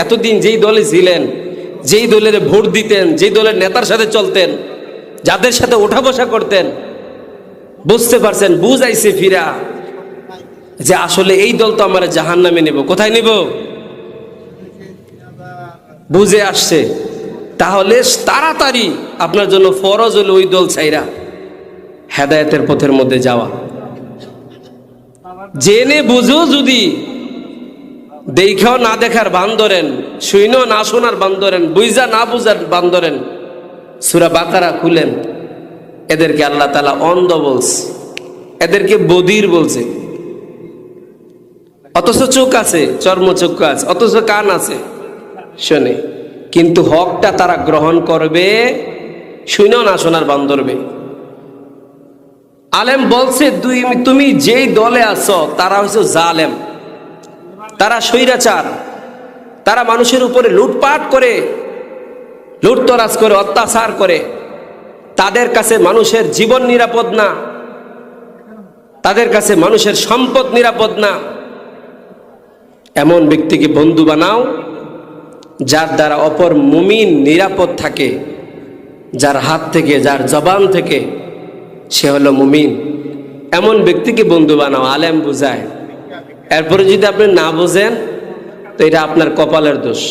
এতদিন যেই দলে ছিলেন, যেই দলের ভোট দিতেন, যেই দলের নেতার সাথে চলতেন, যাদের সাথে ওঠা বসা করতেন, বুঝতে পারছেন, বুঝাইছে ফিরা যে আসলে এই দল তো আমার জাহান্নামে নেব। কোথায় নেব বুঝে আসছে। তাহলে তাড়াতাড়ি আপনার জন্য ফরজ হলো ওই দল ছাইরা হেদায়েতের পথের মধ্যে যাওয়া। জেনে বুঝো যদি দেখাও না দেখার বান ধরেন, শুইনো না শোনার বান ধরেন, বুঝা না বুঝার বান ধরেন, সূরা বাকারা খুলেন, এদেরকে আল্লাহ তাআলা অন্ধ বলছে, এদেরকে বধির বলছে। অথচ চোখ আছে, চর্মচক্ষু আছে, অথচ কান আছে, শোনে, কিন্তু হকটা তারা গ্রহণ করবে, শুইনো না শোনার বান ধরবে। আলেম বলছে তুমি যেই দলে আছো তারা হচ্ছে জালেম, তারা স্বৈরাচার, তারা মানুষের উপরে লুটপাট করে, লুটতরাজ করে, অত্যাচার করে। তাদের কাছে মানুষের জীবন নিরাপদ না, তাদের কাছে মানুষের সম্পদ নিরাপদ না। এমন ব্যক্তিকে বন্ধু বানাও যার দ্বারা অপর মুমিন নিরাপদ থাকে, যার হাত থেকে, যার জবান থেকে, সে হলো মুমিন। এমন ব্যক্তিকে বন্ধু বানাও। আলেম বুঝায়, এরপরে যদি আপনি না বোঝেন তো এটা আপনার কপালের দোষ।